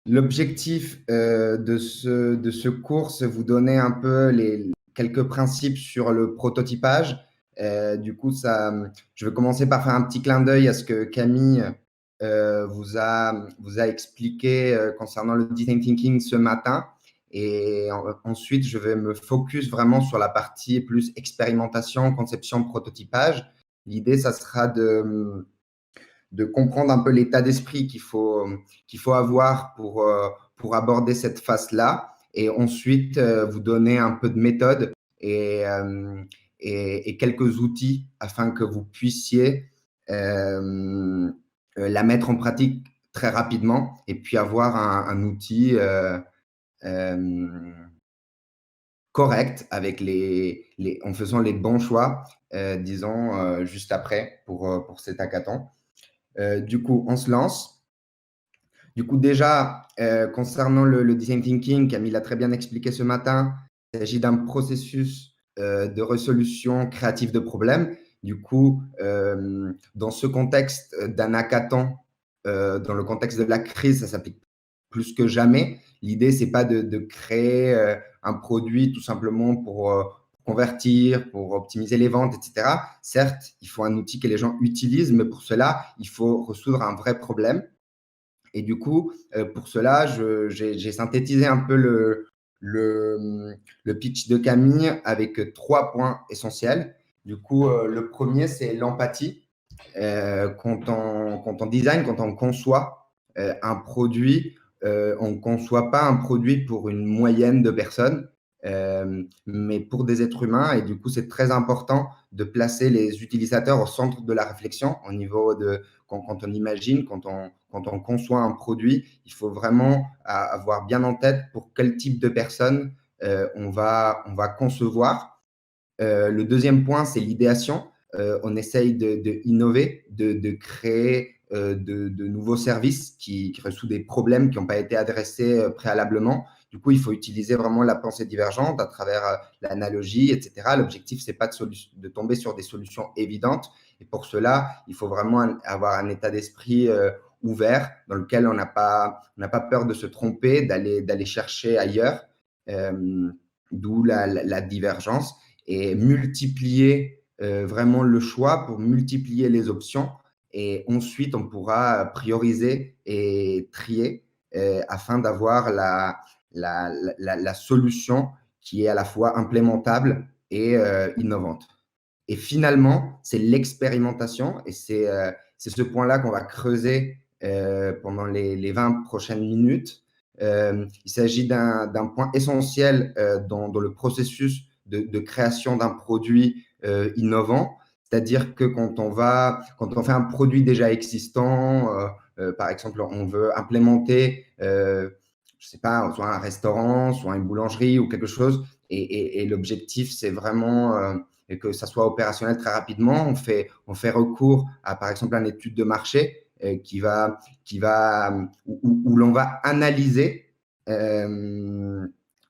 L'objectif de ce cours, c'est vous donner un peu quelques principes sur le prototypage. Du coup, je vais commencer par faire un petit clin d'œil à ce que Camille vous a expliqué concernant le design thinking ce matin. Et ensuite, je vais me focus vraiment sur la partie plus expérimentation, conception, prototypage. L'idée, ça sera de comprendre un peu l'état d'esprit qu'il faut avoir pour aborder cette phase-là et ensuite vous donner un peu de méthode et quelques outils afin que vous puissiez la mettre en pratique très rapidement et puis avoir un outil correct avec en faisant les bons choix, disons, juste après pour cet hackathon. Du coup, on se lance. Du coup, déjà, concernant le design thinking, Camille l'a très bien expliqué ce matin, il s'agit d'un processus de résolution créative de problèmes. Du coup, dans ce contexte d'un hackathon, dans le contexte de la crise, ça s'applique plus que jamais. L'idée, c'est pas de créer un produit tout simplement pour convertir, pour optimiser les ventes, etc. Certes, il faut un outil que les gens utilisent, mais pour cela, il faut résoudre un vrai problème. Et du coup, pour cela, j'ai synthétisé un peu le pitch de Camille avec 3 points essentiels. Du coup, le premier, c'est l'empathie. Quand on design, quand on conçoit un produit, on ne conçoit pas un produit pour une moyenne de personnes, mais pour des êtres humains. Et du coup, c'est très important de placer les utilisateurs au centre de la réflexion au niveau de quand on imagine, quand on conçoit un produit, il faut vraiment avoir bien en tête pour quel type de personnes on va concevoir. Le deuxième point, c'est l'idéation. On essaye de innover, de créer de nouveaux services qui résout des problèmes qui n'ont pas été adressés préalablement. Du coup, il faut utiliser vraiment la pensée divergente à travers l'analogie, etc. L'objectif, c'est pas de tomber sur des solutions évidentes. Et pour cela, il faut vraiment avoir un état d'esprit ouvert dans lequel on n'a pas peur de se tromper, d'aller chercher ailleurs, d'où la divergence et multiplier vraiment le choix pour multiplier les options. Et ensuite, on pourra prioriser et trier afin d'avoir la solution qui est à la fois implémentable et innovante. Et finalement, c'est l'expérimentation et c'est ce point-là qu'on va creuser pendant les 20 prochaines minutes. Il s'agit d'un point essentiel dans le processus de création d'un produit innovant. C'est-à-dire que quand on fait un produit déjà existant, par exemple, on veut implémenter, je sais pas, soit un restaurant, soit une boulangerie ou quelque chose, et l'objectif, c'est vraiment et que ça soit opérationnel très rapidement. On fait recours à, par exemple, une étude de marché où l'on va analyser,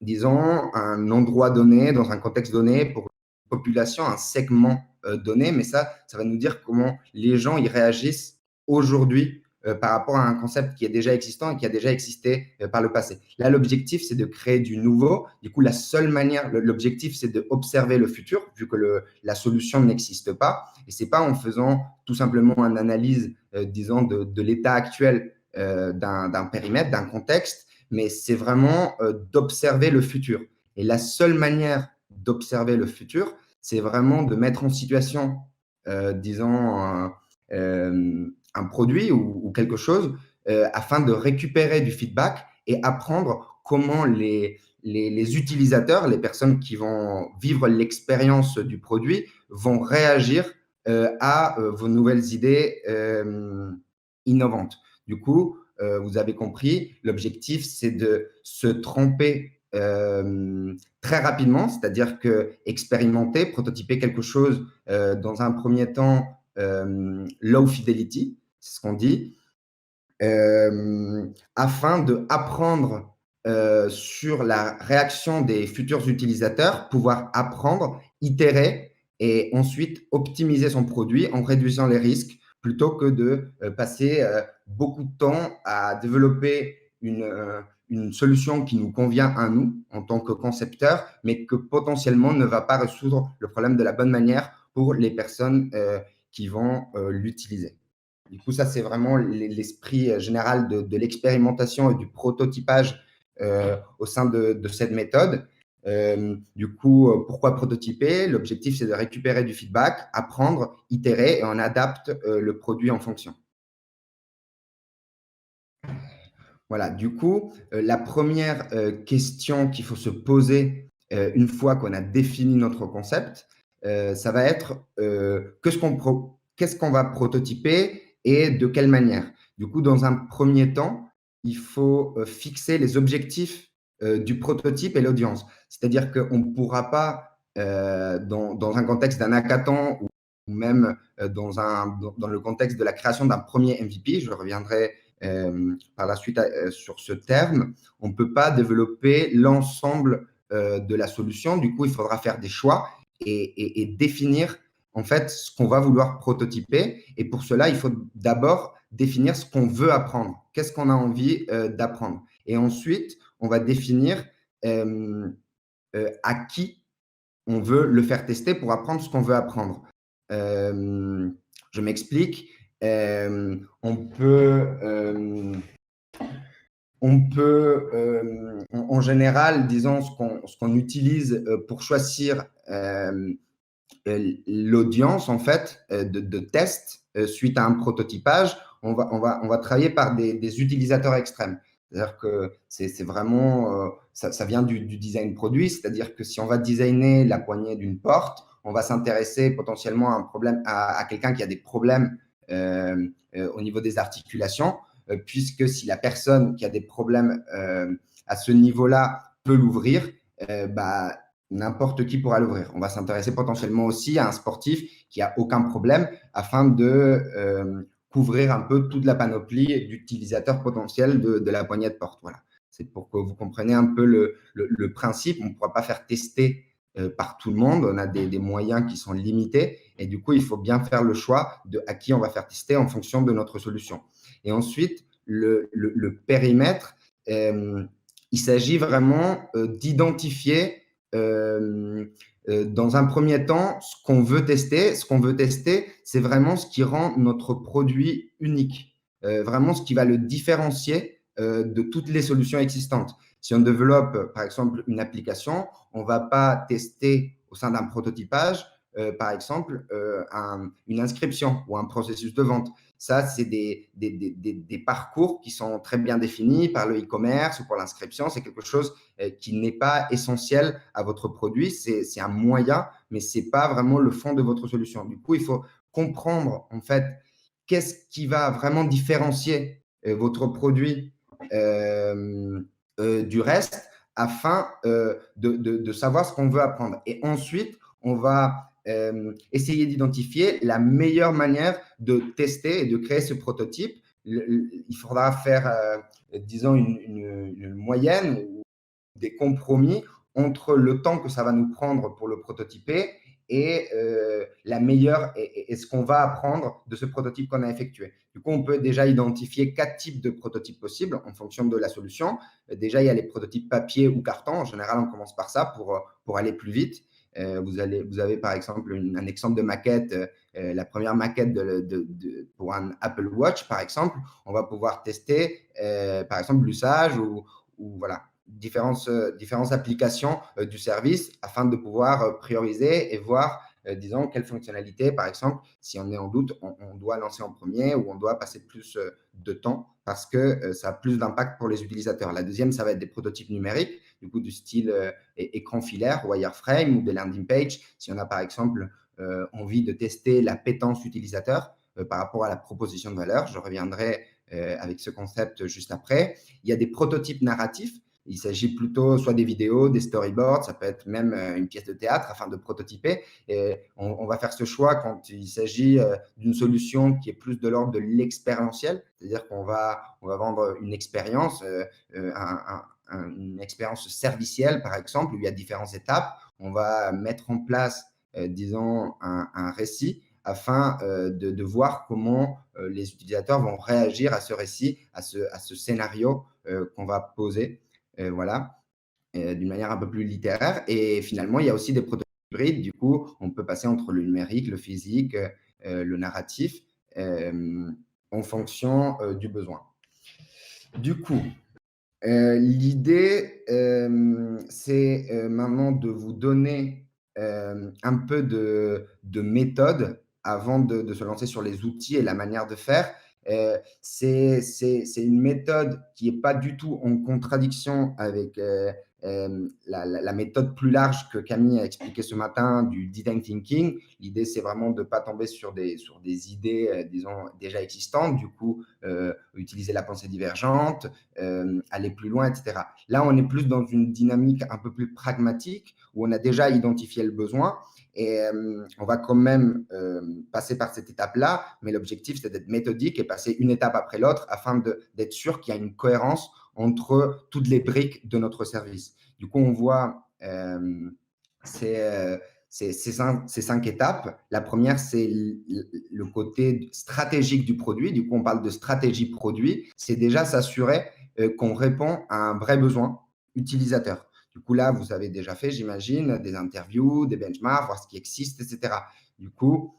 disons, un endroit donné, dans un contexte donné, pour une population, un segment donné. Mais ça va nous dire comment les gens y réagissent aujourd'hui par rapport à un concept qui est déjà existant et qui a déjà existé par le passé. Là, l'objectif, c'est de créer du nouveau. Du coup, la seule manière, l'objectif, c'est d'observer le futur, vu que la solution n'existe pas. Et ce n'est pas en faisant tout simplement une analyse, disons, de l'état actuel d'un périmètre, d'un contexte, mais c'est vraiment d'observer le futur. Et la seule manière d'observer le futur, c'est vraiment de mettre en situation, disons, un produit ou quelque chose afin de récupérer du feedback et apprendre comment les utilisateurs, les personnes qui vont vivre l'expérience du produit, vont réagir à vos nouvelles idées innovantes. Du coup, vous avez compris, l'objectif, c'est de se tromper très rapidement, c'est-à-dire que expérimenter, prototyper quelque chose dans un premier temps low fidelity, c'est ce qu'on dit, afin d'apprendre sur la réaction des futurs utilisateurs, pouvoir apprendre, itérer et ensuite optimiser son produit en réduisant les risques plutôt que de passer beaucoup de temps à développer une solution qui nous convient à nous en tant que concepteurs, mais que potentiellement ne va pas résoudre le problème de la bonne manière pour les personnes qui vont l'utiliser. Du coup, ça, c'est vraiment l'esprit général de l'expérimentation et du prototypage au sein de cette méthode. Du coup, pourquoi prototyper? L'objectif, c'est de récupérer du feedback, apprendre, itérer et on adapte le produit en fonction. Voilà, du coup, la première question qu'il faut se poser une fois qu'on a défini notre concept, ça va être qu'est-ce qu'on va prototyper et de quelle manière? Du coup, dans un premier temps, il faut fixer les objectifs du prototype et l'audience. C'est-à-dire qu'on ne pourra pas, dans un contexte d'un hackathon ou même dans le contexte de la création d'un premier MVP, je reviendrai par la suite sur ce terme, on ne peut pas développer l'ensemble de la solution. Du coup, il faudra faire des choix et définir en fait ce qu'on va vouloir prototyper. Et pour cela, il faut d'abord définir ce qu'on veut apprendre. Qu'est-ce qu'on a envie d'apprendre? Et ensuite, on va définir à qui on veut le faire tester pour apprendre ce qu'on veut apprendre. Je m'explique. On peut en général, disons, ce qu'on utilise pour choisir l'audience en fait de test suite à un prototypage, on va travailler par des utilisateurs extrêmes. C'est-à-dire que c'est vraiment, ça vient du design produit, c'est-à-dire que si on va designer la poignée d'une porte, on va s'intéresser potentiellement à un problème, à quelqu'un qui a des problèmes au niveau des articulations, puisque si la personne qui a des problèmes à ce niveau-là peut l'ouvrir, bah, n'importe qui pourra l'ouvrir. On va s'intéresser potentiellement aussi à un sportif qui a aucun problème afin de couvrir un peu toute la panoplie d'utilisateurs potentiels de la poignée de porte. Voilà. C'est pour que vous compreniez un peu le principe. On ne pourra pas faire tester par tout le monde. On a des moyens qui sont limités et du coup, il faut bien faire le choix de à qui on va faire tester en fonction de notre solution. Et ensuite, le périmètre, il s'agit vraiment d'identifier dans un premier temps ce qu'on veut tester. Ce qu'on veut tester, c'est vraiment ce qui rend notre produit unique, vraiment ce qui va le différencier de toutes les solutions existantes. Si on développe, par exemple, une application, on ne va pas tester au sein d'un prototypage, par exemple, une inscription ou un processus de vente. Ça, c'est des parcours qui sont très bien définis par le e-commerce ou pour l'inscription. C'est quelque chose qui n'est pas essentiel à votre produit. C'est un moyen, mais ce n'est pas vraiment le fond de votre solution. Du coup, il faut comprendre, en fait, qu'est-ce qui va vraiment différencier votre produit du reste afin de savoir ce qu'on veut apprendre. Et ensuite, on va essayer d'identifier la meilleure manière de tester et de créer ce prototype. Il faudra faire, disons, une moyenne ou des compromis entre le temps que ça va nous prendre pour le prototyper et la meilleure et ce qu'on va apprendre de ce prototype qu'on a effectué. Du coup, on peut déjà identifier 4 types de prototypes possibles en fonction de la solution. Déjà, il y a les prototypes papier ou carton. En général, on commence par ça pour aller plus vite. Vous avez par exemple un exemple de maquette, la première maquette pour un Apple Watch, par exemple. On va pouvoir tester, par exemple, l'usage ou voilà, différentes applications du service afin de pouvoir prioriser et voir, disons, quelle fonctionnalité, par exemple, si on est en doute, on doit lancer en premier ou on doit passer plus de temps parce que ça a plus d'impact pour les utilisateurs. La deuxième, ça va être des prototypes numériques, du coup, du style écran filaire, wireframe ou des landing pages. Si on a, par exemple, envie de tester l'appétence utilisateur par rapport à la proposition de valeur, je reviendrai avec ce concept juste après. Il y a des prototypes narratifs. Il s'agit plutôt soit des vidéos, des storyboards, ça peut être même une pièce de théâtre afin de prototyper. Et on va faire ce choix quand il s'agit d'une solution qui est plus de l'ordre de l'expérientiel, c'est-à-dire qu'on va vendre une expérience, une expérience servicielle, par exemple, où il y a différentes étapes. On va mettre en place, disons, un récit afin de voir comment les utilisateurs vont réagir à ce récit, à ce scénario qu'on va poser, voilà, d'une manière un peu plus littéraire. Et finalement, il y a aussi des prototypes hybrides. Du coup, on peut passer entre le numérique, le physique, le narratif, en fonction du besoin. Du coup, l'idée, c'est maintenant de vous donner un peu de méthode avant de se lancer sur les outils et la manière de faire. C'est une méthode qui n'est pas du tout en contradiction avec la méthode plus large que Camille a expliqué ce matin du design thinking. L'idée, c'est vraiment de ne pas tomber sur des idées, disons, déjà existantes. Du coup, utiliser la pensée divergente, aller plus loin, etc. Là, on est plus dans une dynamique un peu plus pragmatique où on a déjà identifié le besoin et on va quand même passer par cette étape-là, mais l'objectif, c'est d'être méthodique et passer une étape après l'autre afin d'être sûr qu'il y a une cohérence entre toutes les briques de notre service. Du coup, on voit ces 5 étapes. La première, c'est le côté stratégique du produit. Du coup, on parle de stratégie produit. C'est déjà s'assurer qu'on répond à un vrai besoin utilisateur. Du coup, là, vous avez déjà fait, j'imagine, des interviews, des benchmarks, voir ce qui existe, etc. Du coup,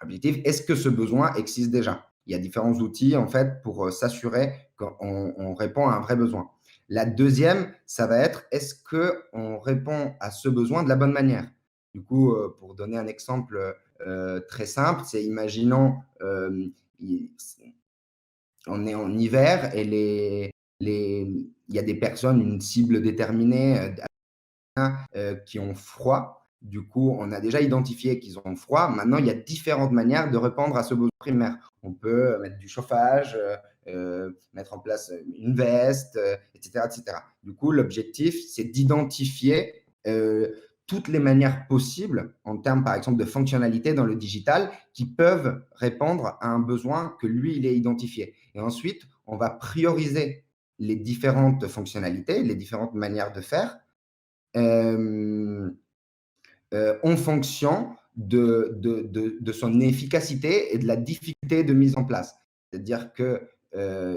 objectif, est-ce que ce besoin existe déjà? Il y a différents outils, en fait, pour s'assurer qu'on répond à un vrai besoin. La deuxième, ça va être, est-ce qu'on répond à ce besoin de la bonne manière? Du coup, pour donner un exemple très simple, c'est imaginons, on est en hiver et il y a des personnes, une cible déterminée, qui ont froid. Du coup, on a déjà identifié qu'ils ont froid. Maintenant, il y a différentes manières de répondre à ce besoin primaire. On peut mettre du chauffage, mettre en place une veste, etc., etc. Du coup, l'objectif, c'est d'identifier toutes les manières possibles en termes, par exemple, de fonctionnalités dans le digital qui peuvent répondre à un besoin que lui, il est identifié. Et ensuite, on va prioriser les différentes fonctionnalités, les différentes manières de faire en fonction de son efficacité et de la difficulté de mise en place. C'est-à-dire que,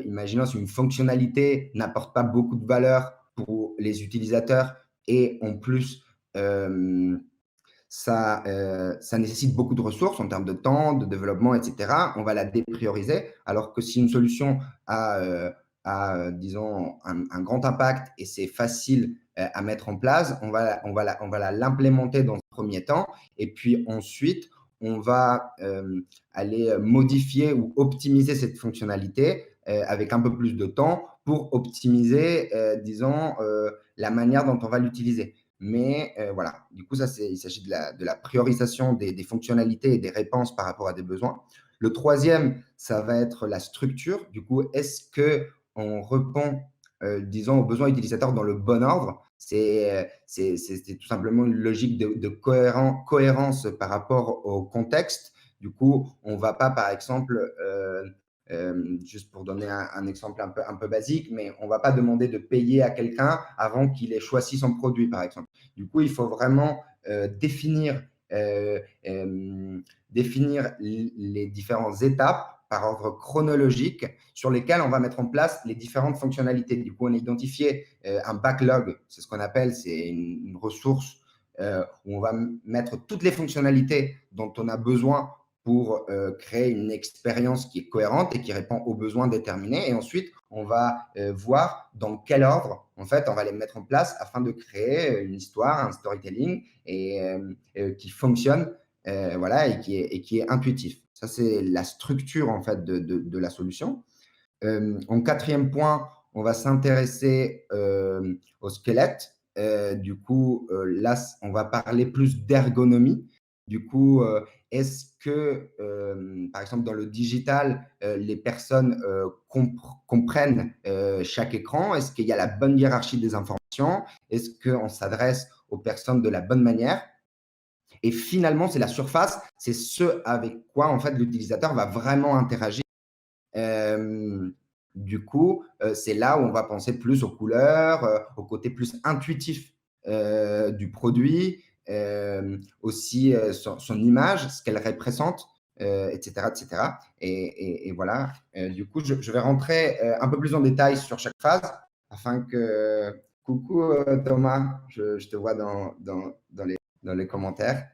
imaginons si une fonctionnalité n'apporte pas beaucoup de valeur pour les utilisateurs et en plus, ça nécessite beaucoup de ressources en termes de temps, de développement, etc. On va la déprioriser, alors que si une solution disons, un grand impact et c'est facile à mettre en place, on va l'implémenter dans un premier temps et puis ensuite, on va aller modifier ou optimiser cette fonctionnalité avec un peu plus de temps pour optimiser, disons, la manière dont on va l'utiliser. Mais voilà, du coup, il s'agit de la priorisation des fonctionnalités et des réponses par rapport à des besoins. Le troisième, ça va être la structure. Du coup, est-ce qu'on répond, disons, aux besoins utilisateurs dans le bon ordre? C'est tout simplement une logique de cohérence par rapport au contexte. Du coup, on ne va pas, par exemple, juste pour donner un exemple un peu basique, mais on ne va pas demander de payer à quelqu'un avant qu'il ait choisi son produit, par exemple. Du coup, il faut vraiment définir les différentes étapes par ordre chronologique sur lesquelles on va mettre en place les différentes fonctionnalités. Du coup, on a identifié un backlog, c'est ce qu'on appelle, c'est une ressource où on va mettre toutes les fonctionnalités dont on a besoin pour créer une expérience qui est cohérente et qui répond aux besoins déterminés. Et ensuite, on va voir dans quel ordre, en fait, on va les mettre en place afin de créer une histoire, un storytelling qui fonctionne, voilà, et qui est intuitif. Ça, c'est la structure, en fait, de la solution. En quatrième point, on va s'intéresser au squelette. Du coup, là, on va parler plus d'ergonomie. Du coup, est-ce que, par exemple, dans le digital, les personnes comprennent chaque écran? Est-ce qu'il y a la bonne hiérarchie des informations? Est-ce qu'on s'adresse aux personnes de la bonne manière? Et finalement, c'est la surface, c'est ce avec quoi, en fait, l'utilisateur va vraiment interagir. Du coup, c'est là où on va penser plus aux couleurs, au côté plus intuitif du produit, aussi son image, ce qu'elle représente. etc., etc. Et voilà. Du coup, je vais rentrer un peu plus en détail sur chaque phase afin que… Coucou Thomas, je te vois dans les commentaires.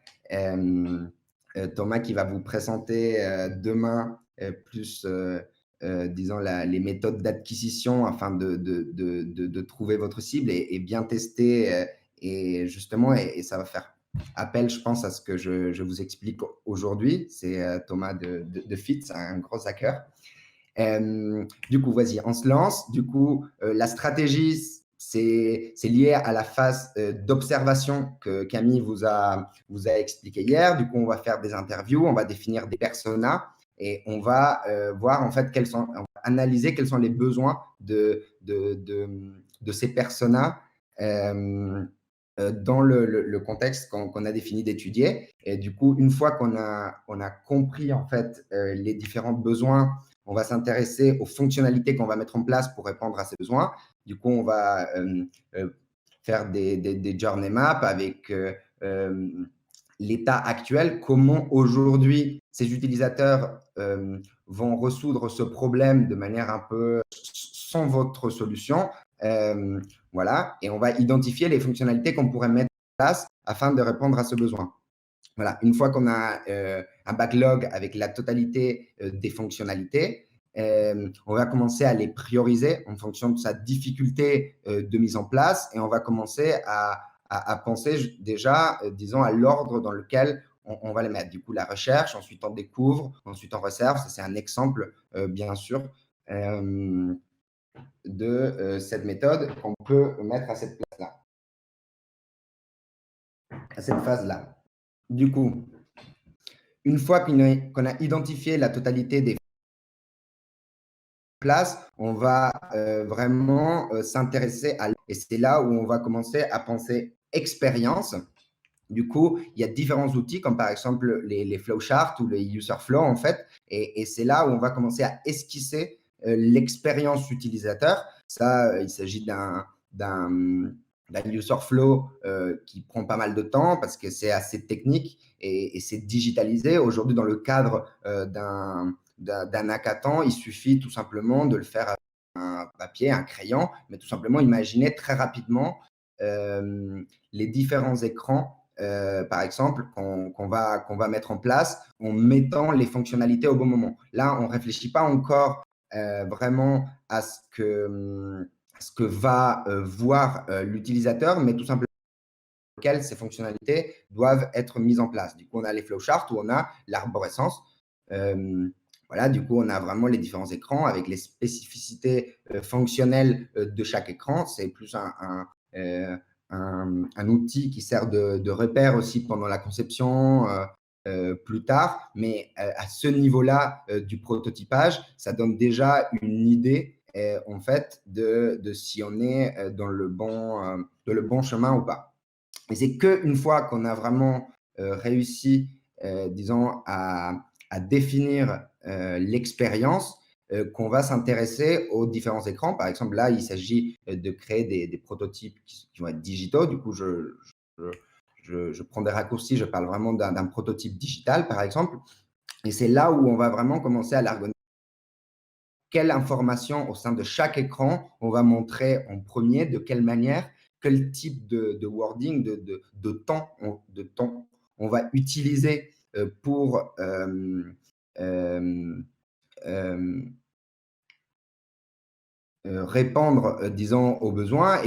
Thomas qui va vous présenter demain plus, disons, les méthodes d'acquisition afin de trouver votre cible et bien tester. Et justement, et ça va faire appel, je pense, à ce que je vous explique aujourd'hui. C'est Thomas de Fit, un gros hacker. Du coup, vas-y, on se lance. Du coup, la stratégie, c'est lié à la phase d'observation que Camille vous a expliqué hier. Du coup, on va faire des interviews, on va définir des personas et on va voir en fait on va analyser quels sont les besoins de ces personas dans le contexte qu'on a défini d'étudier. Et du coup, une fois qu'on a compris en fait les différents besoins, on va s'intéresser aux fonctionnalités qu'on va mettre en place pour répondre à ces besoins. Du coup, on va faire des journey maps avec l'état actuel, comment aujourd'hui ces utilisateurs vont résoudre ce problème de manière un peu sans votre solution. Voilà, et on va identifier les fonctionnalités qu'on pourrait mettre en place afin de répondre à ce besoin. Voilà, une fois qu'on a un backlog avec la totalité des fonctionnalités, on va commencer à les prioriser en fonction de sa difficulté de mise en place et on va commencer à penser déjà, disons, à l'ordre dans lequel on va les mettre. Du coup, la recherche, ensuite on découvre, ensuite on réserve. Ça, c'est un exemple, bien sûr, de cette méthode qu'on peut mettre à cette place-là, à cette phase-là. Du coup, une fois qu'on a identifié la totalité des places, on va vraiment s'intéresser à… Et c'est là où on va commencer à penser expérience. Du coup, il y a différents outils comme par exemple les flowcharts ou les user flow en fait. Et c'est là où on va commencer à esquisser l'expérience utilisateur. Ça, il s'agit d'un user flow qui prend pas mal de temps parce que c'est assez technique et c'est digitalisé. Aujourd'hui, dans le cadre d'un hackathon, il suffit tout simplement de le faire avec un papier, un crayon, mais tout simplement imaginer très rapidement les différents écrans par exemple, qu'on va mettre en place en mettant les fonctionnalités au bon moment. Là, on ne réfléchit pas encore vraiment à ce que va voir l'utilisateur, mais tout simplement auxquelles ces fonctionnalités doivent être mises en place. Du coup, on a les flowcharts où on a l'arborescence. Voilà, du coup, on a vraiment les différents écrans avec les spécificités fonctionnelles de chaque écran. C'est plus un outil qui sert de repère aussi pendant la conception plus tard. Mais à ce niveau-là du prototypage, ça donne déjà une idée en fait de si on est dans le bon chemin ou pas. Et c'est qu'une fois qu'on a vraiment réussi, disons, à définir l'expérience, qu'on va s'intéresser aux différents écrans. Par exemple, là, il s'agit de créer des prototypes qui vont être digitaux. Du coup, je prends des raccourcis, je parle vraiment d'un prototype digital, par exemple. Et c'est là où on va vraiment commencer à l'argoniser. Quelle information au sein de chaque écran on va montrer en premier, de quelle manière, quel type de wording, de temps on va utiliser pour répondre, disons, aux besoins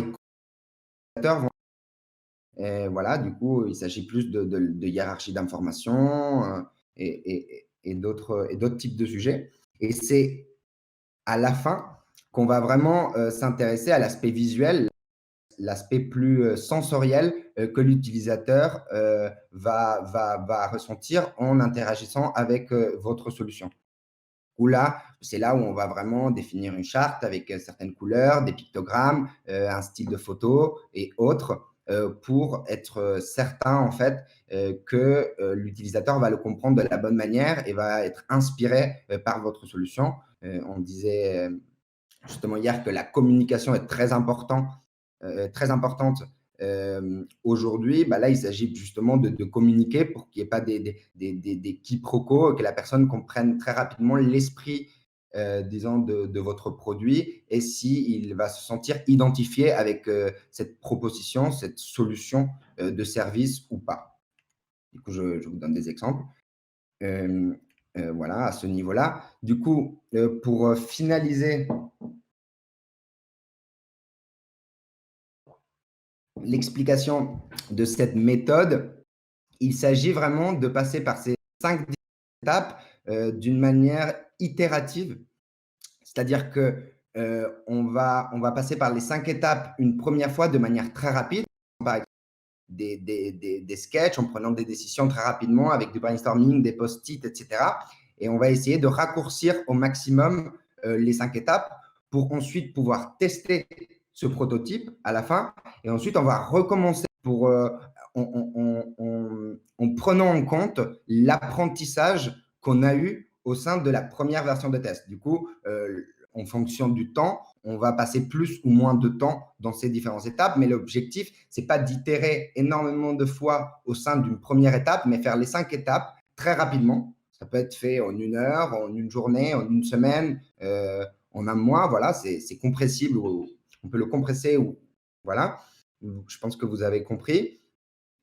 et voilà, du coup, il s'agit plus de hiérarchie d'informations et d'autres types de sujets. Et c'est à la fin qu'on va vraiment s'intéresser à l'aspect visuel, l'aspect plus sensoriel que l'utilisateur va ressentir en interagissant avec votre solution. Où là, c'est là où on va vraiment définir une charte avec certaines couleurs, des pictogrammes, un style de photo et autres pour être certain en fait que l'utilisateur va le comprendre de la bonne manière et va être inspiré par votre solution. On disait justement hier que la communication est très importante Aujourd'hui, là, il s'agit justement de communiquer pour qu'il n'y ait pas des quiproquos, que la personne comprenne très rapidement l'esprit, disons, de votre produit et s'il va se sentir identifié avec cette proposition, cette solution de service ou pas. Du coup, je vous donne des exemples. Voilà, à ce niveau-là. Du coup, pour finaliser l'explication de cette méthode, il s'agit vraiment de passer par ces 5 étapes d'une manière itérative. C'est-à-dire que on va passer par les 5 étapes une première fois de manière très rapide. Par exemple, des sketchs en prenant des décisions très rapidement avec du brainstorming, des post-it, etc. Et on va essayer de raccourcir au maximum les 5 étapes pour ensuite pouvoir tester ce prototype à la fin. Et ensuite, on va recommencer en prenant en compte l'apprentissage qu'on a eu au sein de la première version de test. Du coup, en fonction du temps, on va passer plus ou moins de temps dans ces différentes étapes, mais l'objectif, ce n'est pas d'itérer énormément de fois au sein d'une première étape, mais faire les 5 étapes très rapidement. Ça peut être fait en 1 heure, en 1 journée, en 1 semaine, en 1 mois. Voilà, c'est compressible. On peut le compresser. Voilà, je pense que vous avez compris.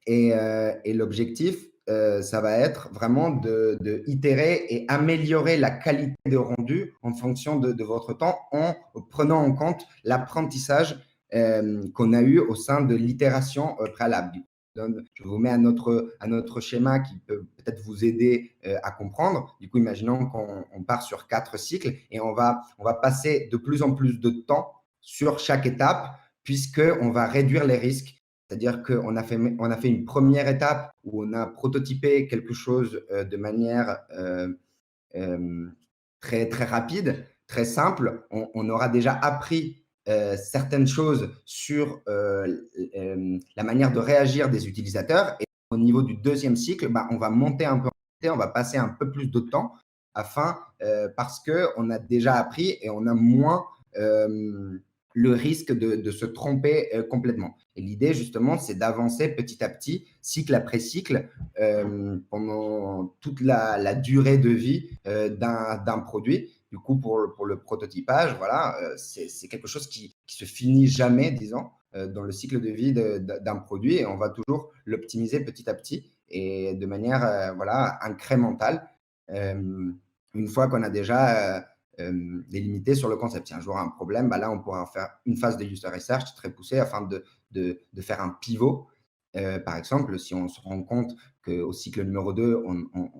Et l'objectif, ça va être vraiment de itérer et améliorer la qualité de rendu en fonction de votre temps en prenant en compte l'apprentissage qu'on a eu au sein de l'itération préalable. Je vous mets à notre schéma qui peut peut-être vous aider à comprendre. Du coup, imaginons qu'on part sur 4 cycles et on va passer de plus en plus de temps sur chaque étape puisqu'on va réduire les risques. C'est-à-dire qu'on a fait une première étape où on a prototypé quelque chose de manière très, très rapide, très simple. On aura déjà appris certaines choses sur la manière de réagir des utilisateurs. Et au niveau du deuxième cycle, on va monter un peu, on va passer un peu plus de temps parce qu'on a déjà appris et on a moins le risque de se tromper complètement. Et l'idée, justement, c'est d'avancer petit à petit, cycle après cycle, pendant toute la durée de vie d'un produit. Du coup, pour le prototypage, voilà, c'est quelque chose qui se finit jamais, disons, dans le cycle de vie d'un produit, et on va toujours l'optimiser petit à petit et de manière voilà, incrémentale. Une fois qu'on a déjà délimité sur le concept. Si un jour un problème, là, on pourra faire une phase de user research très poussée afin de faire un pivot. Par exemple, si on se rend compte qu'au cycle numéro 2,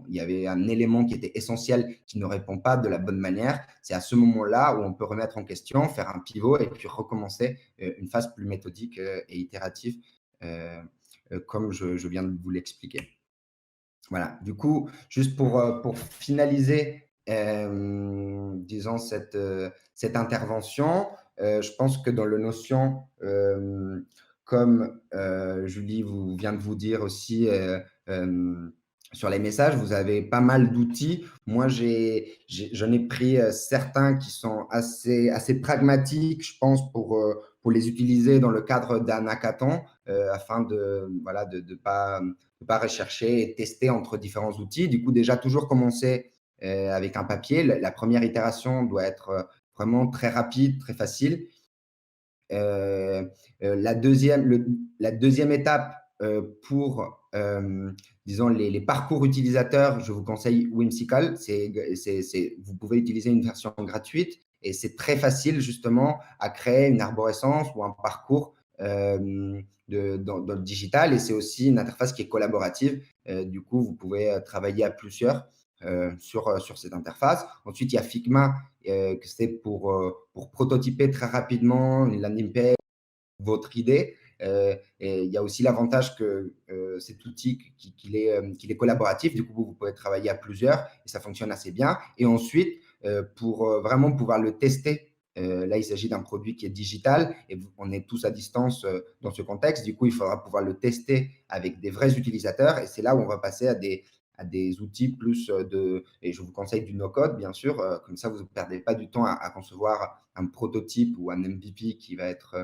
il y avait un élément qui était essentiel qui ne répond pas de la bonne manière, c'est à ce moment-là où on peut remettre en question, faire un pivot et puis recommencer une phase plus méthodique et itérative, comme je viens de vous l'expliquer. Voilà, du coup, juste pour finaliser, disons, cette intervention, je pense que dans le Notion, comme Julie vient de vous dire aussi sur les messages, vous avez pas mal d'outils. Moi, j'en ai pris certains qui sont assez pragmatiques, je pense, pour les utiliser dans le cadre d'un hackathon, afin de voilà, de pas rechercher et tester entre différents outils. Du coup, déjà, toujours commencer avec un papier. La première itération doit être vraiment très rapide, très facile. La deuxième étape pour, disons, les parcours utilisateurs, je vous conseille Whimsical. Vous pouvez utiliser une version gratuite et c'est très facile justement à créer une arborescence ou un parcours dans le digital, et c'est aussi une interface qui est collaborative. Du coup, vous pouvez travailler à plusieurs sur cette interface. Ensuite, il y a Figma, que c'est pour prototyper très rapidement une landing page, votre idée. Et il y a aussi l'avantage que cet outil qu'il est collaboratif. Du coup, vous pouvez travailler à plusieurs et ça fonctionne assez bien. Et ensuite, pour vraiment pouvoir le tester, là, il s'agit d'un produit qui est digital et on est tous à distance dans ce contexte. Du coup, il faudra pouvoir le tester avec des vrais utilisateurs, et c'est là où on va passer à des outils plus et je vous conseille du no-code, bien sûr. Comme ça, vous ne perdez pas du temps à concevoir un prototype ou un MVP qui va être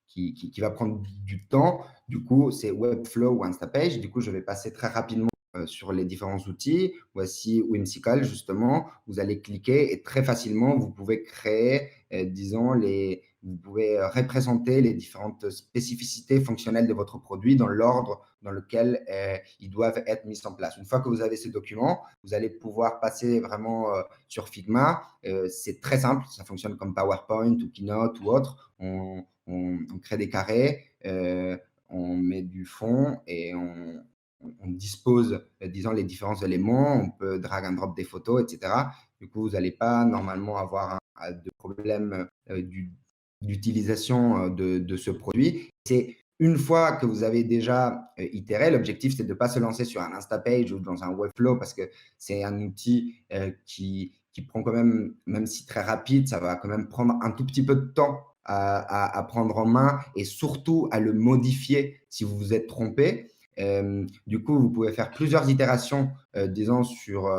qui va prendre du temps. Du coup, c'est Webflow ou Instapage. Du coup, je vais passer très rapidement sur les différents outils. Voici Whimsical, justement. Vous allez cliquer et très facilement, vous pouvez créer, disons, vous pouvez représenter les différentes spécificités fonctionnelles de votre produit dans l'ordre dans lequel ils doivent être mis en place. Une fois que vous avez ces documents, vous allez pouvoir passer vraiment sur Figma. C'est très simple, ça fonctionne comme PowerPoint ou Keynote ou autre. On crée des carrés, on met du fond et on dispose, disons, les différents éléments. On peut drag and drop des photos, etc. Du coup, vous n'allez pas normalement avoir de problème d'utilisation de ce produit. C'est une fois que vous avez déjà itéré, l'objectif, c'est de ne pas se lancer sur un Instapage ou dans un Webflow parce que c'est un outil qui prend quand même si très rapide, ça va quand même prendre un tout petit peu de temps à prendre en main et surtout à le modifier si vous vous êtes trompé. Du coup, vous pouvez faire plusieurs itérations, disons, sur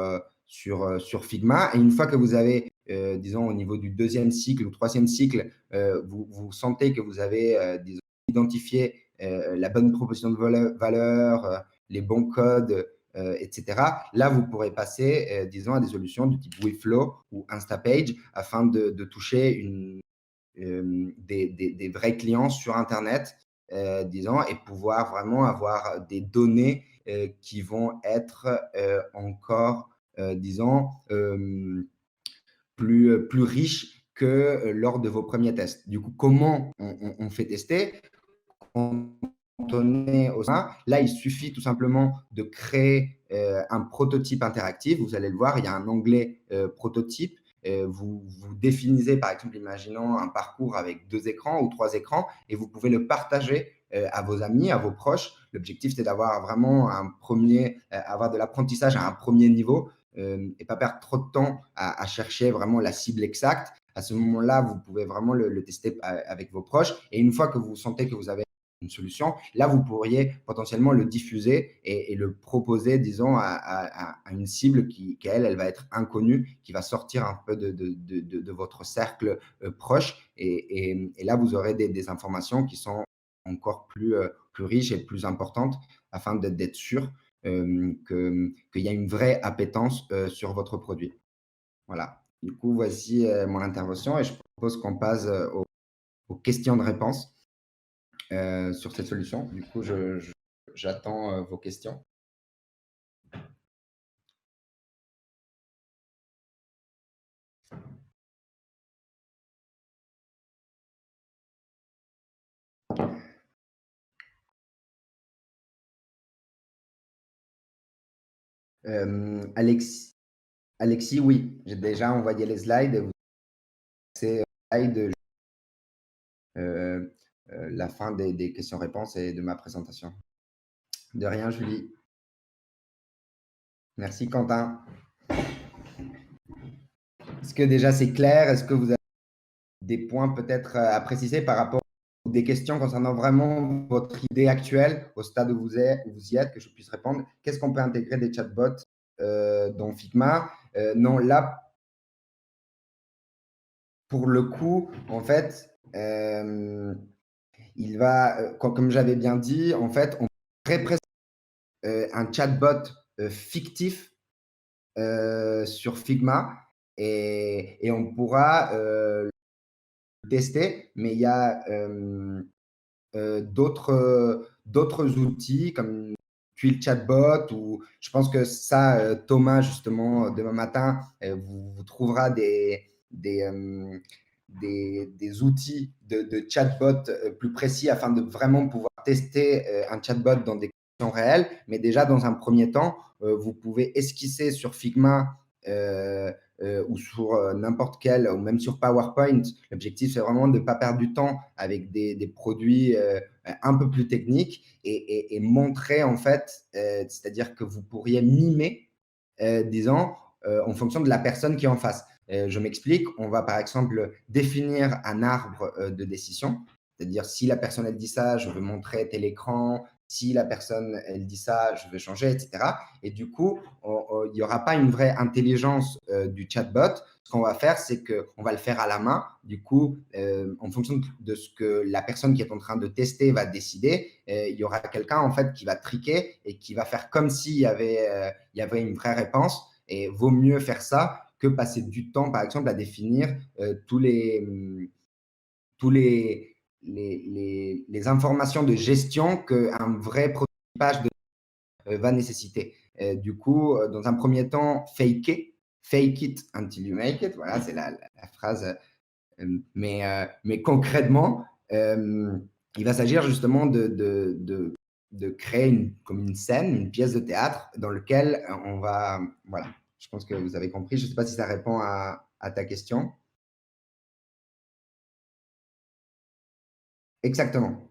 Figma. Et une fois que vous avez, disons, au niveau du deuxième cycle ou troisième cycle, vous sentez que vous avez, disons, identifié la bonne proposition de valeur, les bons codes, etc. Là, vous pourrez passer, disons, à des solutions du type Webflow ou Instapage afin de toucher des vrais clients sur Internet, disons, et pouvoir vraiment avoir des données qui vont être encore, disons, plus riches que lors de vos premiers tests. Du coup, comment on fait tester? Quand on est au sein, là, il suffit tout simplement de créer un prototype interactif. Vous allez le voir, il y a un onglet prototype. Vous définissez, par exemple, imaginons un parcours avec 2 écrans ou 3 écrans et vous pouvez le partager à vos amis, à vos proches. L'objectif, c'est d'avoir vraiment avoir de l'apprentissage à un premier niveau et pas perdre trop de temps à chercher vraiment la cible exacte. À ce moment-là, vous pouvez vraiment le tester avec vos proches. Et une fois que vous sentez que vous avez une solution, là, vous pourriez potentiellement le diffuser et le proposer, disons, à une cible qui, elle va être inconnue, qui va sortir un peu de votre cercle proche. Et là, vous aurez des informations qui sont encore plus riches et plus importantes afin d'être sûr qu'il y a une vraie appétence sur votre produit. Voilà. Du coup, voici mon intervention et je propose qu'on passe aux questions de réponse sur cette solution. Du coup, j'attends vos questions. Alexis, oui, j'ai déjà envoyé les slides. C'est la fin des questions-réponses et de ma présentation. De rien, Julie. Merci, Quentin. Est-ce que déjà c'est clair? Est-ce que vous avez des points peut-être à préciser par rapport ou des questions concernant vraiment votre idée actuelle au stade où vous y êtes, que je puisse répondre? Qu'est-ce qu'on peut intégrer des chatbots dans Figma? Non, là, pour le coup, en fait, il va, comme j'avais bien dit, en fait, on représente un chatbot fictif sur Figma et on pourra le tester, mais il y a d'autres outils comme Quill Chatbot ou je pense que ça, Thomas, justement, demain matin, vous trouverez des outils de chatbot plus précis afin de vraiment pouvoir tester un chatbot dans des conditions réelles. Mais déjà, dans un premier temps, vous pouvez esquisser sur Figma ou sur n'importe quel, ou même sur PowerPoint. L'objectif, c'est vraiment de ne pas perdre du temps avec des produits un peu plus techniques et montrer, en fait, c'est-à-dire que vous pourriez mimer, disons, en fonction de la personne qui est en face. Je m'explique, on va par exemple définir un arbre de décision, c'est-à-dire si la personne elle dit ça, je veux montrer tel écran, si la personne elle dit ça, je veux changer, etc. Et du coup, il n'y aura pas une vraie intelligence du chatbot, ce qu'on va faire, c'est qu'on va le faire à la main. Du coup, en fonction de ce que la personne qui est en train de tester va décider, il y aura quelqu'un en fait qui va triquer et qui va faire comme s'il y avait une vraie réponse. Et vaut mieux faire ça que passer du temps, par exemple, à définir tous les informations de gestion qu'un vrai prototypage va nécessiter. Du coup, dans un premier temps, fake it until you make it. Voilà, c'est la phrase. Mais concrètement, il va s'agir justement de créer comme une scène, une pièce de théâtre dans laquelle on va. Voilà, je pense que vous avez compris. Je ne sais pas si ça répond à ta question. Exactement.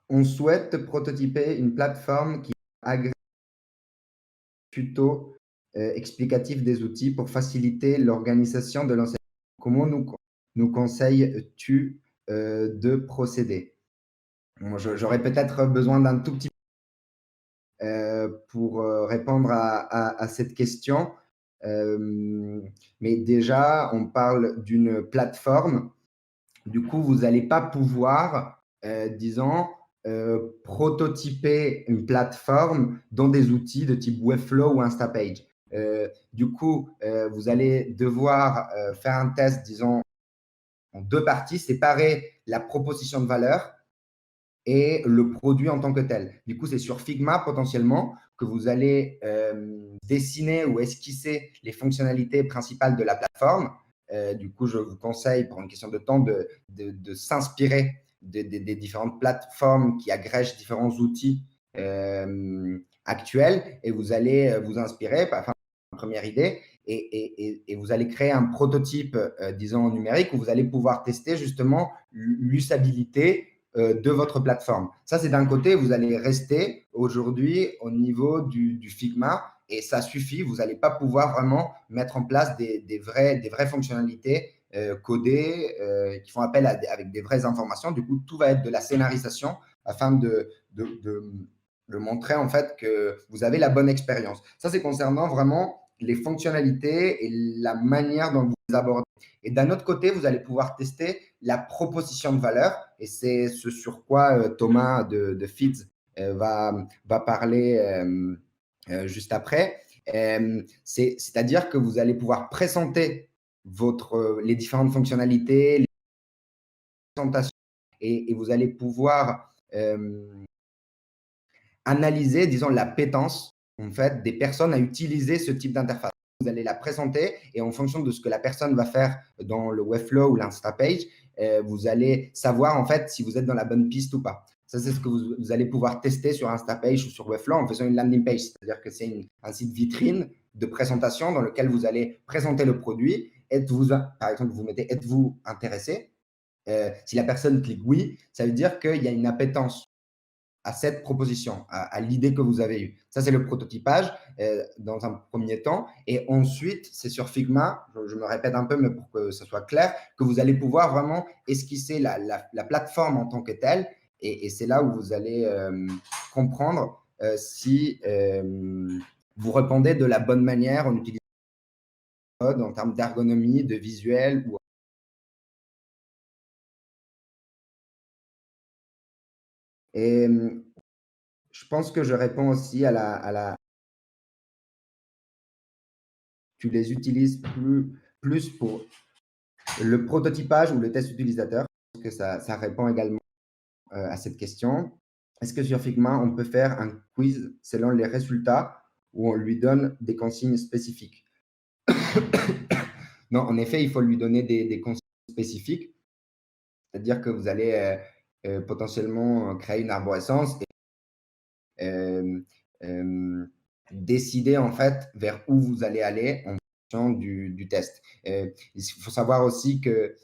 On souhaite prototyper une plateforme qui agrée tutos explicatifs des outils pour faciliter l'organisation de l'enseignement. Comment nous conseilles-tu de procéder? J'aurais peut-être besoin d'un tout petit pour répondre à cette question. Mais déjà, on parle d'une plateforme. Du coup, vous n'allez pas pouvoir, disons, prototyper une plateforme dans des outils de type Webflow ou Instapage. Du coup, vous allez devoir faire un test, disons, en deux parties, séparer la proposition de valeur et le produit en tant que tel. Du coup, c'est sur Figma potentiellement que vous allez dessiner ou esquisser les fonctionnalités principales de la plateforme. Du coup, je vous conseille, pour une question de temps, de s'inspirer des différentes plateformes qui agrègent différents outils actuels et vous allez vous inspirer, enfin, une première idée, et vous allez créer un prototype, disons, numérique où vous allez pouvoir tester justement l'usabilité de votre plateforme. Ça, c'est d'un côté, vous allez rester aujourd'hui au niveau du Figma et ça suffit. Vous n'allez pas pouvoir vraiment mettre en place des vraies fonctionnalités codées qui font appel avec des vraies informations. Du coup, tout va être de la scénarisation afin de montrer en fait que vous avez la bonne expérience. Ça, c'est concernant vraiment les fonctionnalités et la manière dont vous les abordez. Et d'un autre côté, vous allez pouvoir tester la proposition de valeur et c'est ce sur quoi Thomas de Feeds va parler juste après. C'est-à-dire que vous allez pouvoir présenter les différentes fonctionnalités, les présentations et vous allez pouvoir analyser, disons, l'appétence en fait, des personnes à utiliser ce type d'interface. Vous allez la présenter et en fonction de ce que la personne va faire dans le Webflow ou l'Instapage, vous allez savoir en fait si vous êtes dans la bonne piste ou pas. Ça, c'est ce que vous allez pouvoir tester sur Instapage ou sur Webflow en faisant une landing page. C'est-à-dire que c'est un site vitrine de présentation dans lequel vous allez présenter le produit. Par exemple, vous mettez « Êtes-vous intéressé ?» Si la personne clique « Oui », ça veut dire qu'il y a une appétence à cette proposition, à l'idée que vous avez eue. Ça, c'est le prototypage dans un premier temps. Et ensuite, c'est sur Figma, je me répète un peu, mais pour que ce soit clair, que vous allez pouvoir vraiment esquisser la plateforme en tant que telle. Et c'est là où vous allez comprendre si vous répondez de la bonne manière en utilisant le code en termes d'ergonomie, de visuel. Et je pense que je réponds aussi tu les utilises plus pour le prototypage ou le test utilisateur. Je pense que ça répond également à cette question. Est-ce que sur Figma, on peut faire un quiz selon les résultats où on lui donne des consignes spécifiques? Non, en effet, il faut lui donner des consignes spécifiques. C'est-à-dire que vous allez potentiellement créer une arborescence et décider en fait vers où vous allez aller en fonction du test. Il faut savoir aussi que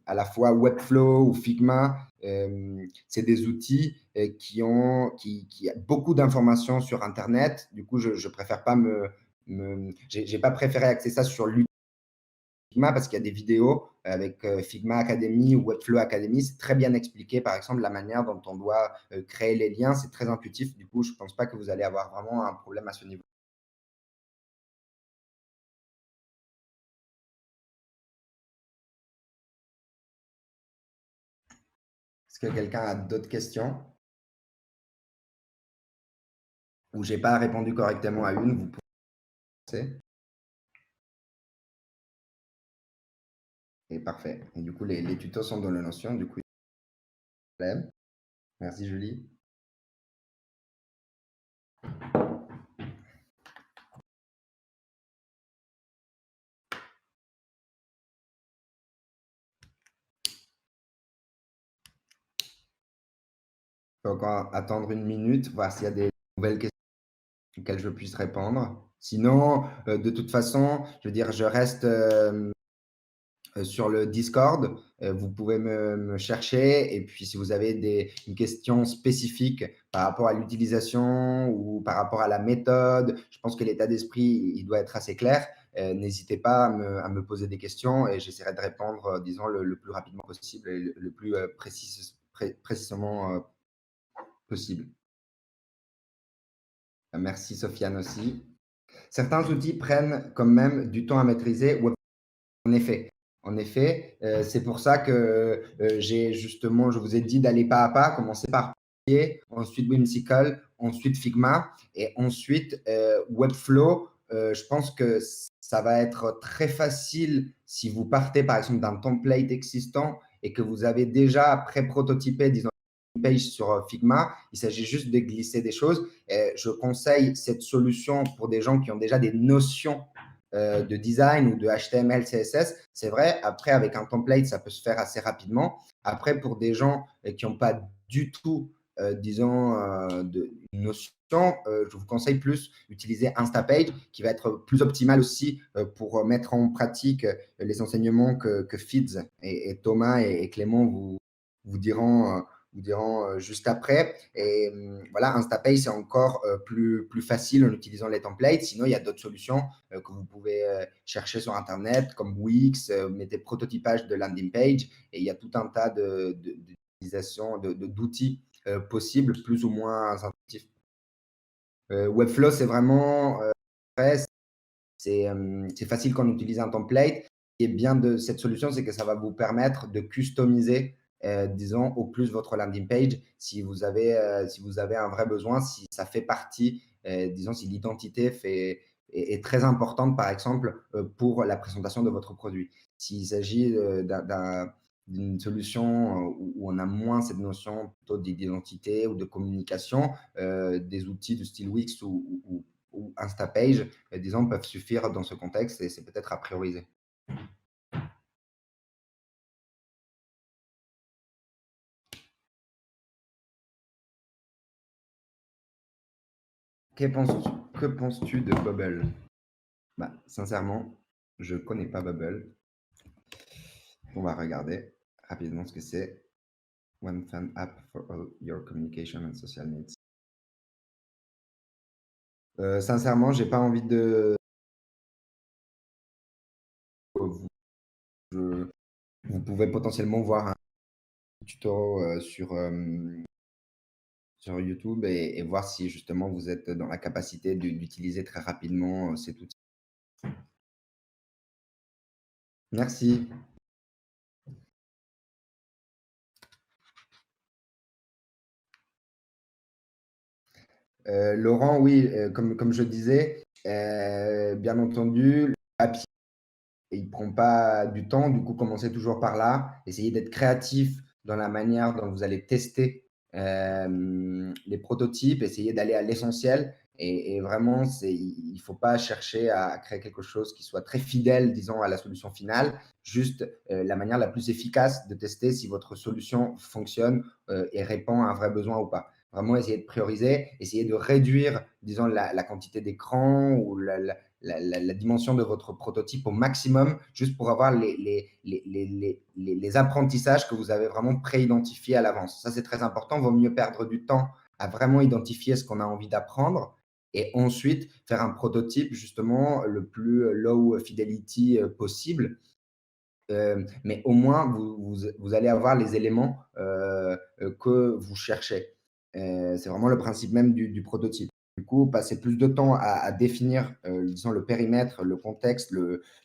à la fois Webflow ou Figma, c'est des outils qui ont beaucoup d'informations sur Internet. Du coup, je préfère pas j'ai pas préféré axer ça sur l'outil Figma parce qu'il y a des vidéos avec Figma Academy ou Webflow Academy. C'est très bien expliqué, par exemple, la manière dont on doit créer les liens. C'est très intuitif. Du coup, je ne pense pas que vous allez avoir vraiment un problème à ce niveau. Est-ce que quelqu'un a d'autres questions? Ou j'ai pas répondu correctement à une, vous pouvez passer. Et parfait. Et du coup, les tutos sont dans le Notion, du coup, il y a pas de problème. Merci Julie. Je peux encore attendre une minute, voir s'il y a des nouvelles questions auxquelles je puisse répondre. Sinon, de toute façon, je veux dire, je reste sur le Discord. Vous pouvez me chercher. Et puis, si vous avez une question spécifique par rapport à l'utilisation ou par rapport à la méthode, je pense que l'état d'esprit, il doit être assez clair. N'hésitez pas à me poser des questions et j'essaierai de répondre, disons, le plus rapidement possible et le plus précisément possible. Merci Sofiane aussi. Certains outils prennent quand même du temps à maîtriser. En effet, c'est pour ça que j'ai justement, je vous ai dit d'aller pas à pas, commencer par Papier, ensuite Whimsical, ensuite Figma et ensuite Webflow. Je pense que ça va être très facile si vous partez par exemple d'un template existant et que vous avez déjà pré-prototypé, disons, une page sur Figma. Il s'agit juste de glisser des choses. Je conseille cette solution pour des gens qui ont déjà des notions de design ou de HTML, CSS. C'est vrai, après, avec un template, ça peut se faire assez rapidement. Après, pour des gens qui n'ont pas du tout, disons, une notion, je vous conseille plus d'utiliser Instapage, qui va être plus optimal aussi pour mettre en pratique les enseignements que Fids et Thomas et Clément vous diront juste après. Et voilà, Instapay, c'est encore plus facile en utilisant les templates. Sinon, il y a d'autres solutions que vous pouvez chercher sur Internet, comme Wix, mettez prototypage de landing page, et il y a tout un tas d'utilisations, d'outils possibles, plus ou moins intuitifs. Webflow, c'est vraiment c'est facile quand on utilise un template. Ce qui est bien de cette solution, c'est que ça va vous permettre de customiser, disons, au plus votre landing page si vous avez un vrai besoin, si ça fait partie, disons, si l'identité est très importante, par exemple, pour la présentation de votre produit. S'il s'agit d'une solution où on a moins cette notion plutôt d'identité ou de communication, des outils du style Wix ou Instapage, disons, peuvent suffire dans ce contexte et c'est peut-être à prioriser. Que penses-tu de Bubble? Bah, sincèrement, je ne connais pas Bubble. On va regarder rapidement ce que c'est. One Fan App for all your communication and social needs. Sincèrement, j'ai pas envie de vous pouvez potentiellement voir un tuto sur YouTube et voir si justement vous êtes dans la capacité d'utiliser très rapidement cet outil. Merci. Laurent, oui, comme je disais, bien entendu, le papier, il ne prend pas du temps. Du coup, commencez toujours par là. Essayez d'être créatif dans la manière dont vous allez tester les prototypes. Essayez d'aller à l'essentiel. Et vraiment, il ne faut pas chercher à créer quelque chose qui soit très fidèle, disons, à la solution finale. Juste la manière la plus efficace de tester si votre solution fonctionne et répond à un vrai besoin ou pas. Vraiment, essayer de prioriser, essayer de réduire, disons, la quantité d'écran ou la dimension de votre prototype au maximum, juste pour avoir les apprentissages que vous avez vraiment pré-identifiés à l'avance. Ça, c'est très important. Il vaut mieux perdre du temps à vraiment identifier ce qu'on a envie d'apprendre et ensuite faire un prototype justement le plus low fidelity possible mais au moins vous allez avoir les éléments que vous cherchez. C'est vraiment le principe même du prototype. Du coup, passer plus de temps à définir, disons le périmètre, le contexte,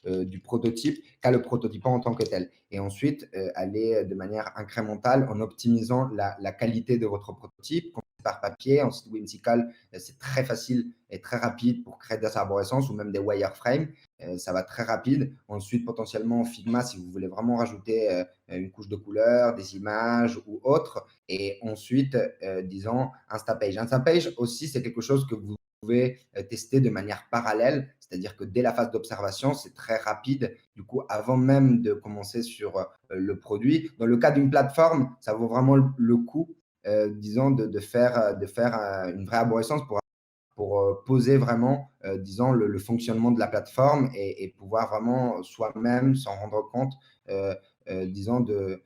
du prototype qu'à le prototypant en tant que tel. Et ensuite, aller de manière incrémentale en optimisant la qualité de votre prototype. Commencer par papier, ensuite Whimsical, c'est très facile et très rapide pour créer des arborescences ou même des wireframes. Ça va très rapide. Ensuite, potentiellement Figma, si vous voulez vraiment rajouter une couche de couleurs, des images ou autre. Et ensuite, disons, Instapage. Instapage aussi, c'est quelque chose que vous pouvez tester de manière parallèle, c'est-à-dire que dès la phase d'observation, c'est très rapide. Du coup, avant même de commencer sur le produit, dans le cas d'une plateforme, ça vaut vraiment le coup, disons, de faire une vraie arborescence pour poser vraiment, disons, le fonctionnement de la plateforme et pouvoir vraiment soi-même s'en rendre compte, disons, de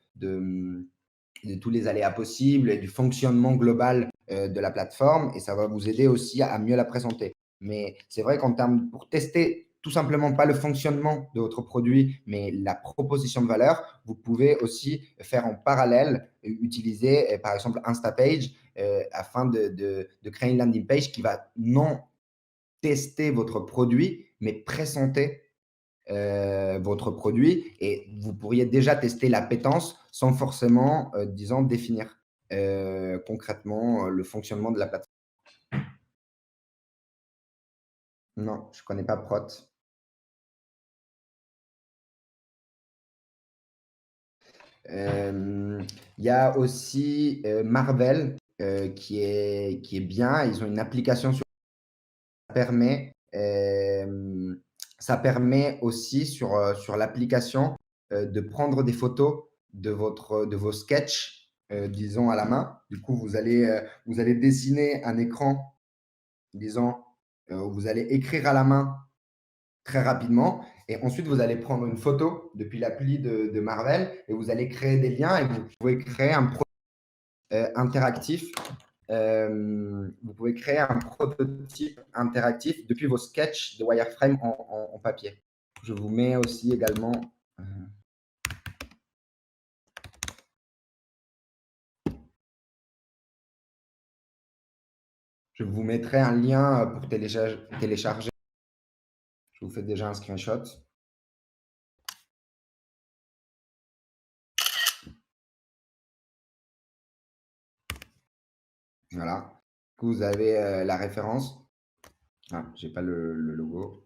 tous les aléas possibles et du fonctionnement global de la plateforme. Et ça va vous aider aussi à mieux la présenter. Mais c'est vrai qu'en termes, pour tester tout simplement pas le fonctionnement de votre produit, mais la proposition de valeur, vous pouvez aussi faire en parallèle, utiliser par exemple Instapage afin de créer une landing page qui va non tester votre produit, mais présenter votre produit et vous pourriez déjà tester l'appétence sans forcément, disons, définir concrètement le fonctionnement de la plateforme. Non, je ne connais pas Prot. Il y a aussi Marvel qui est bien. Ils ont une application sur permet, ça permet aussi sur l'application de prendre des photos de vos sketchs, disons à la main. Du coup, vous allez dessiner un écran, disons, où vous allez écrire à la main très rapidement. Et ensuite, vous allez prendre une photo depuis l'appli de Marvel et vous allez créer des liens et vous pouvez créer un projet interactif. Vous pouvez créer un prototype interactif depuis vos sketchs de wireframe en papier. Je vous mets aussi également, euh, je vous mettrai un lien pour télécharger. Je vous fais déjà un screenshot. Voilà. Du coup, vous avez la référence. Ah, j'ai pas le logo.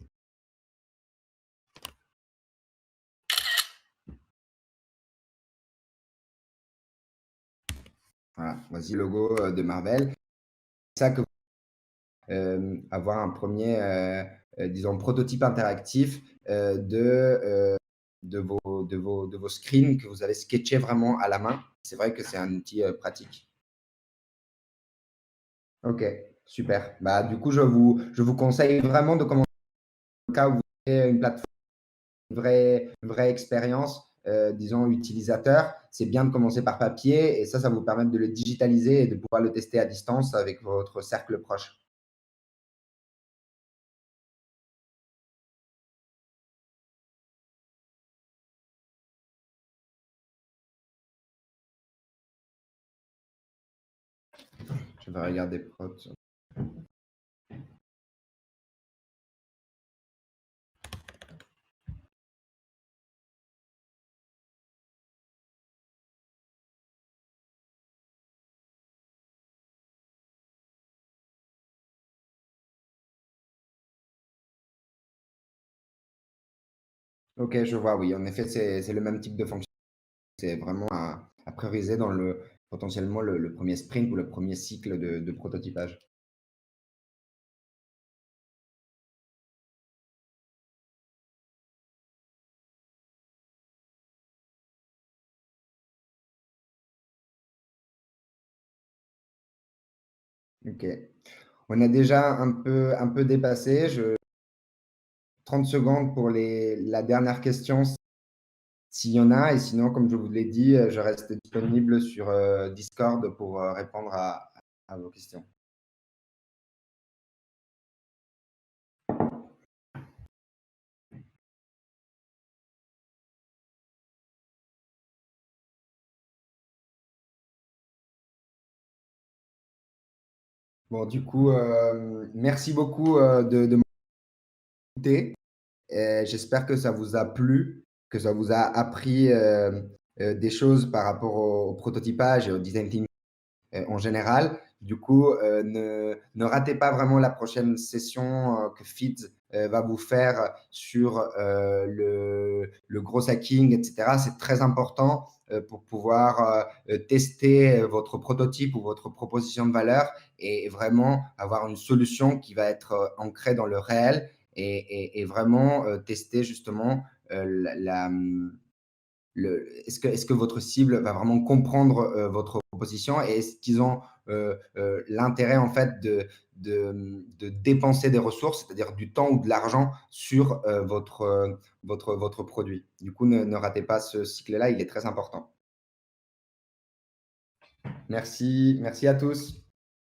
Voilà, voici le logo de Marvel. C'est ça que avoir un premier, disons, prototype interactif de vos screens que vous avez sketchés vraiment à la main. C'est vrai que c'est un outil pratique. Ok, super. Bah, du coup, je vous conseille vraiment de commencer au cas où vous avez une plateforme, une vraie expérience, disons, utilisateur. C'est bien de commencer par papier et ça vous permet de le digitaliser et de pouvoir le tester à distance avec votre cercle proche. Je vais regarder prod. Ok, je vois, oui. En effet, c'est le même type de fonction. C'est vraiment à prioriser dans potentiellement le premier sprint ou le premier cycle de prototypage. Ok. On a déjà un peu dépassé. 30 secondes pour la dernière question, s'il y en a. Et sinon, comme je vous l'ai dit, je reste disponible sur Discord pour répondre à vos questions. Bon, du coup, merci beaucoup de m'écouter. J'espère que ça vous a plu, que ça vous a appris des choses par rapport au prototypage et au design thinking en général. Du coup, ne ratez pas vraiment la prochaine session que Feeds va vous faire sur le gros hacking, etc. C'est très important pour pouvoir tester votre prototype ou votre proposition de valeur et vraiment avoir une solution qui va être ancrée dans le réel et vraiment tester justement est-ce que votre cible va vraiment comprendre votre proposition et est-ce qu'ils ont l'intérêt en fait de dépenser des ressources, c'est-à-dire du temps ou de l'argent sur votre produit. Du coup, ne ratez pas ce cycle-là, il est très important. Merci, merci à tous.